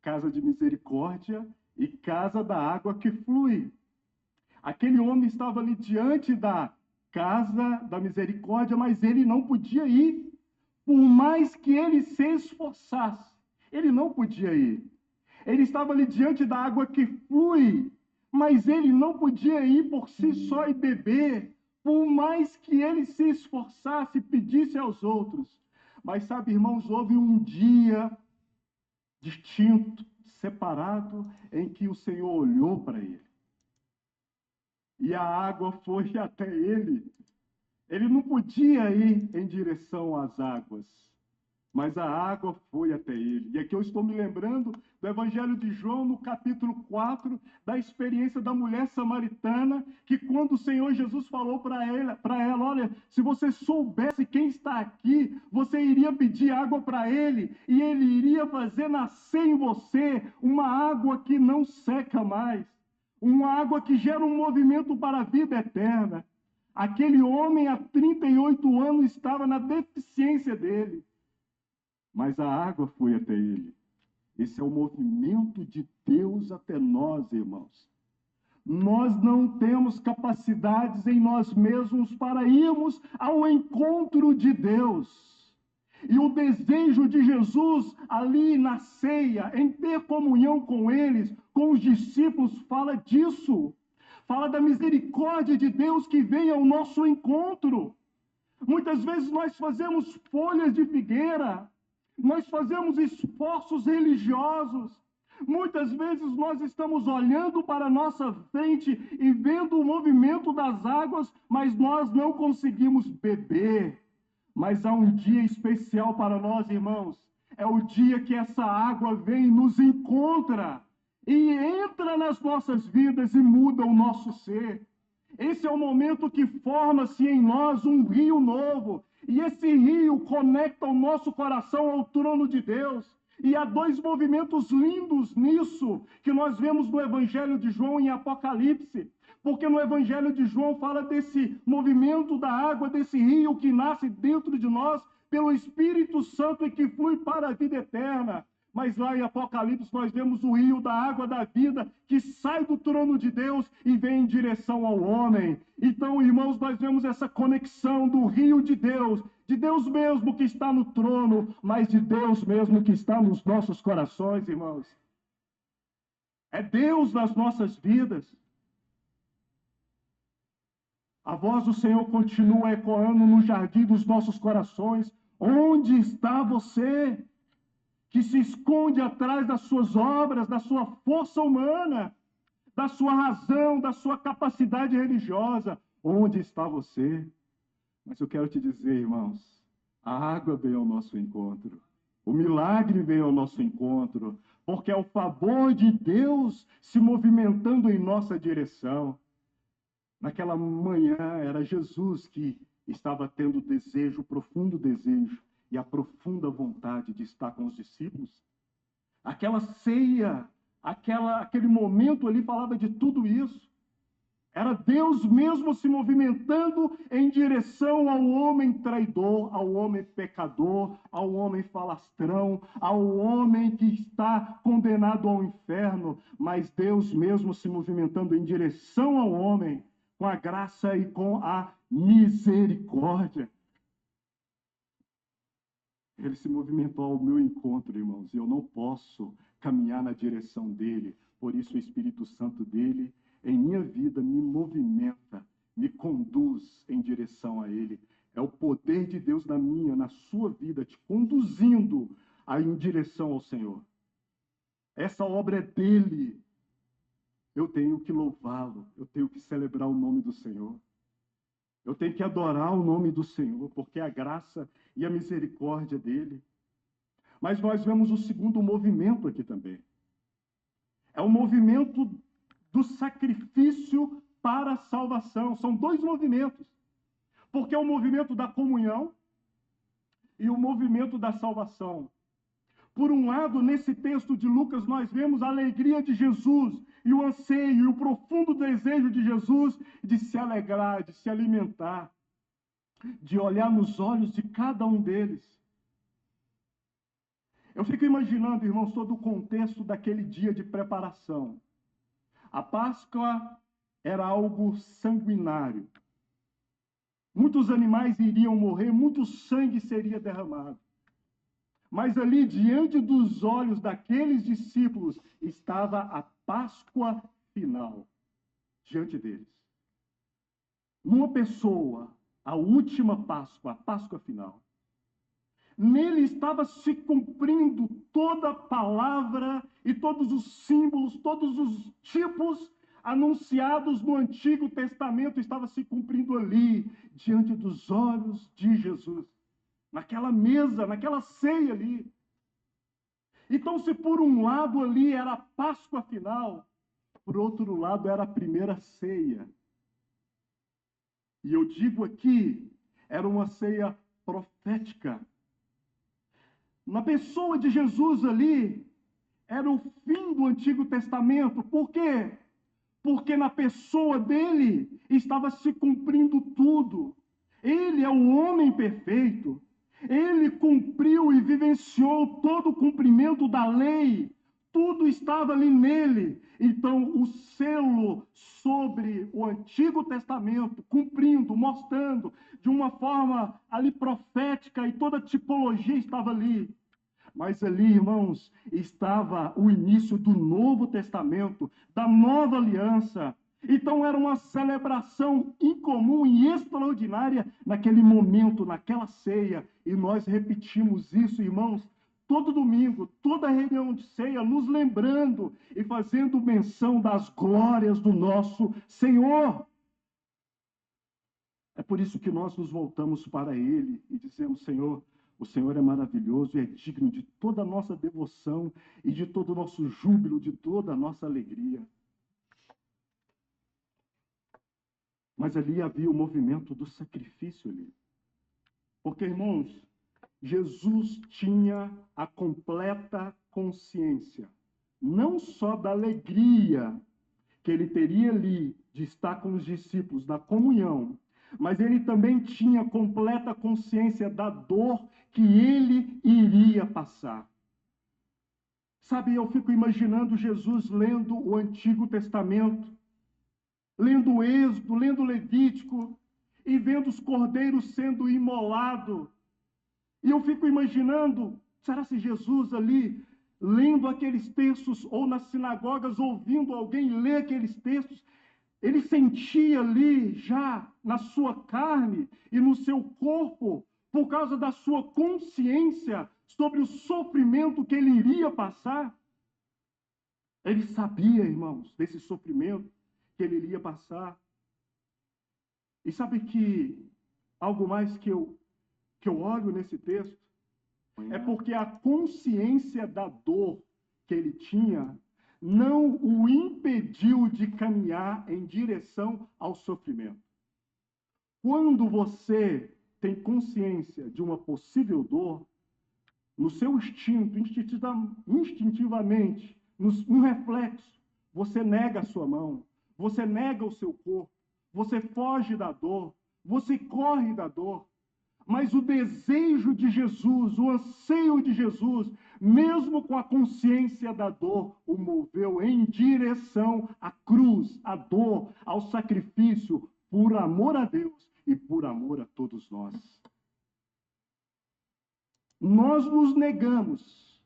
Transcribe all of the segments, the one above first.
casa de misericórdia e casa da água que flui. Aquele homem estava ali diante da casa da misericórdia, mas ele não podia ir. Por mais que ele se esforçasse, ele não podia ir. Ele estava ali diante da água que flui, mas ele não podia ir por si só e beber, por mais que ele se esforçasse e pedisse aos outros. Mas sabe, irmãos, houve um dia distinto, separado, em que o Senhor olhou para ele. E a água foi até ele. Ele não podia ir em direção às águas, mas a água foi até ele. E aqui eu estou me lembrando do Evangelho de João, no capítulo 4, da experiência da mulher samaritana, que quando o Senhor Jesus falou para ela, olha, se você soubesse quem está aqui, você iria pedir água para ele, e ele iria fazer nascer em você uma água que não seca mais, uma água que gera um movimento para a vida eterna. Aquele homem, há 38 anos, estava na deficiência dele, mas a água foi até ele. Esse é o movimento de Deus até nós, irmãos. Nós não temos capacidades em nós mesmos para irmos ao encontro de Deus. E o desejo de Jesus ali na ceia, em ter comunhão com eles, com os discípulos, fala disso. Fala da misericórdia de Deus que vem ao nosso encontro. Muitas vezes nós fazemos folhas de figueira, nós fazemos esforços religiosos. Muitas vezes nós estamos olhando para a nossa frente e vendo o movimento das águas, mas nós não conseguimos beber. Mas há um dia especial para nós, irmãos. É o dia que essa água vem e nos encontra e entra nas nossas vidas e muda o nosso ser. Esse é o momento que forma-se em nós um rio novo. E esse rio conecta o nosso coração ao trono de Deus. E há dois movimentos lindos nisso, que nós vemos no Evangelho de João e em Apocalipse. Porque no Evangelho de João fala desse movimento da água, desse rio que nasce dentro de nós, pelo Espírito Santo e que flui para a vida eterna. Mas lá em Apocalipse nós vemos o rio da água da vida que sai do trono de Deus e vem em direção ao homem. Então, irmãos, nós vemos essa conexão do rio de Deus mesmo que está no trono, mas de Deus mesmo que está nos nossos corações, irmãos. É Deus nas nossas vidas. A voz do Senhor continua ecoando no jardim dos nossos corações. Onde está você? Que se esconde atrás das suas obras, da sua força humana, da sua razão, da sua capacidade religiosa. Onde está você? Mas eu quero te dizer, irmãos, a água veio ao nosso encontro. O milagre veio ao nosso encontro, porque é o favor de Deus se movimentando em nossa direção. Naquela manhã era Jesus que estava tendo o desejo, o profundo desejo, e a profunda vontade de estar com os discípulos. Aquela ceia, aquele momento ali falava de tudo isso. Era Deus mesmo se movimentando em direção ao homem traidor, ao homem pecador, ao homem falastrão, ao homem que está condenado ao inferno. Mas Deus mesmo se movimentando em direção ao homem, com a graça e com a misericórdia. Ele se movimentou ao meu encontro, irmãos, e eu não posso caminhar na direção dele. Por isso o Espírito Santo dele, em minha vida, me movimenta, me conduz em direção a ele. É o poder de Deus na minha, na sua vida, te conduzindo em direção ao Senhor. Essa obra é dele. Eu tenho que louvá-lo, eu tenho que celebrar o nome do Senhor. Eu tenho que adorar o nome do Senhor, porque a graça e a misericórdia dele. Mas nós vemos o segundo movimento aqui também. É o movimento do sacrifício para a salvação. São dois movimentos. Porque é o movimento da comunhão e o movimento da salvação. Por um lado, nesse texto de Lucas, nós vemos a alegria de Jesus e o anseio e o profundo desejo de Jesus de se alegrar, de se alimentar, de olhar nos olhos de cada um deles. Eu fico imaginando, irmãos, todo o contexto daquele dia de preparação. A Páscoa era algo sanguinário. Muitos animais iriam morrer, muito sangue seria derramado. Mas ali, diante dos olhos daqueles discípulos, estava a Páscoa final, diante deles. Numa pessoa, a última Páscoa, a Páscoa final. Nele estava se cumprindo toda a palavra e todos os símbolos, todos os tipos anunciados no Antigo Testamento estava se cumprindo ali, diante dos olhos de Jesus. Naquela mesa, naquela ceia ali. Então, se por um lado ali era a Páscoa final, por outro lado era a primeira ceia. E eu digo aqui, era uma ceia profética. Na pessoa de Jesus ali, era o fim do Antigo Testamento. Por quê? Porque na pessoa dele estava se cumprindo tudo. Ele é o homem perfeito. Ele cumpriu e vivenciou todo o cumprimento da lei. Tudo estava ali nele. Então, o selo sobre o Antigo Testamento, cumprindo, mostrando de uma forma ali profética, e toda a tipologia estava ali. Mas ali, irmãos, estava o início do Novo Testamento, da nova aliança. Então era uma celebração incomum e extraordinária naquele momento, naquela ceia. E nós repetimos isso, irmãos, todo domingo, toda reunião de ceia, nos lembrando e fazendo menção das glórias do nosso Senhor. É por isso que nós nos voltamos para Ele e dizemos: Senhor, o Senhor é maravilhoso e é digno de toda a nossa devoção e de todo o nosso júbilo, de toda a nossa alegria. Mas ali havia o movimento do sacrifício ali. Porque, irmãos, Jesus tinha a completa consciência, não só da alegria que ele teria ali de estar com os discípulos, da comunhão, mas ele também tinha completa consciência da dor que ele iria passar. Sabe, eu fico imaginando Jesus lendo o Antigo Testamento, lendo o Êxodo, lendo o Levítico, e vendo os cordeiros sendo imolados. E eu fico imaginando, será se Jesus ali, lendo aqueles textos, ou nas sinagogas, ouvindo alguém ler aqueles textos, ele sentia ali, já na sua carne e no seu corpo, por causa da sua consciência sobre o sofrimento que ele iria passar? Ele sabia, irmãos, desse sofrimento que ele iria passar. E sabe que algo mais que eu olho nesse texto é porque a consciência da dor que ele tinha não o impediu de caminhar em direção ao sofrimento. Quando você tem consciência de uma possível dor, no seu instinto, instintivamente, no reflexo, você nega a sua mão, você nega o seu corpo, você foge da dor, você corre da dor. Mas o desejo de Jesus, o anseio de Jesus, mesmo com a consciência da dor, o moveu em direção à cruz, à dor, ao sacrifício, por amor a Deus e por amor a todos nós. Nós nos negamos,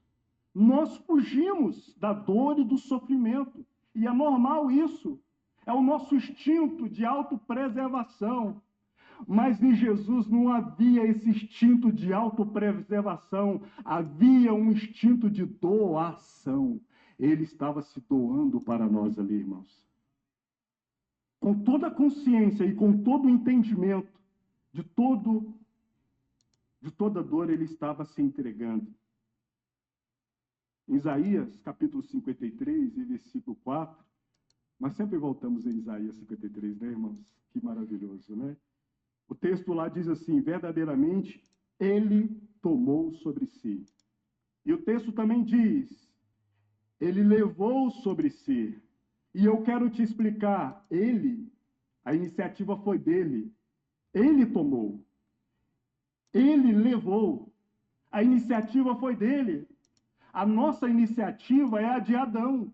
nós fugimos da dor e do sofrimento. E é normal isso. É o nosso instinto de autopreservação. Mas em Jesus não havia esse instinto de autopreservação, havia um instinto de doação. Ele estava se doando para nós ali, irmãos. Com toda a consciência e com todo o entendimento de toda dor, ele estava se entregando. Em Isaías, capítulo 53 e versículo 4, nós sempre voltamos em Isaías 53, né, irmãos? Que maravilhoso, né? O texto lá diz assim: verdadeiramente, ele tomou sobre si. E o texto também diz: ele levou sobre si. E eu quero te explicar, a iniciativa foi dele. Ele tomou. Ele levou. A iniciativa foi dele. A nossa iniciativa é a de Adão.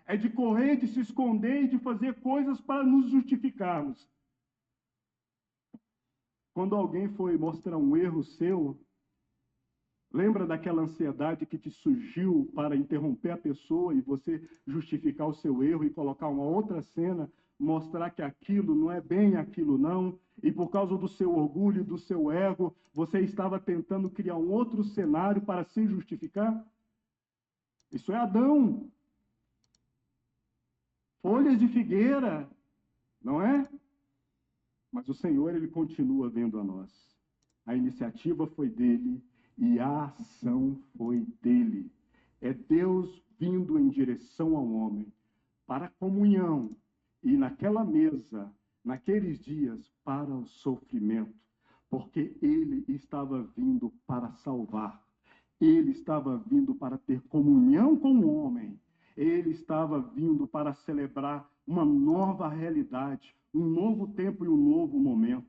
É de correr, de se esconder e de fazer coisas para nos justificarmos. Quando alguém foi mostrar um erro seu, lembra daquela ansiedade que te surgiu para interromper a pessoa e você justificar o seu erro e colocar uma outra cena, mostrar que aquilo não é bem aquilo não, e por causa do seu orgulho e do seu ego, você estava tentando criar um outro cenário para se justificar? Isso é Adão. Folhas de figueira, não é? Mas o Senhor, ele continua vendo a nós. A iniciativa foi dele e a ação foi dele. É Deus vindo em direção ao homem para a comunhão e naquela mesa, naqueles dias, para o sofrimento, porque ele estava vindo para salvar. Ele estava vindo para ter comunhão com o homem. Ele estava vindo para celebrar uma nova realidade, um novo tempo e um novo momento.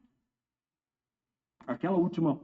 Aquela última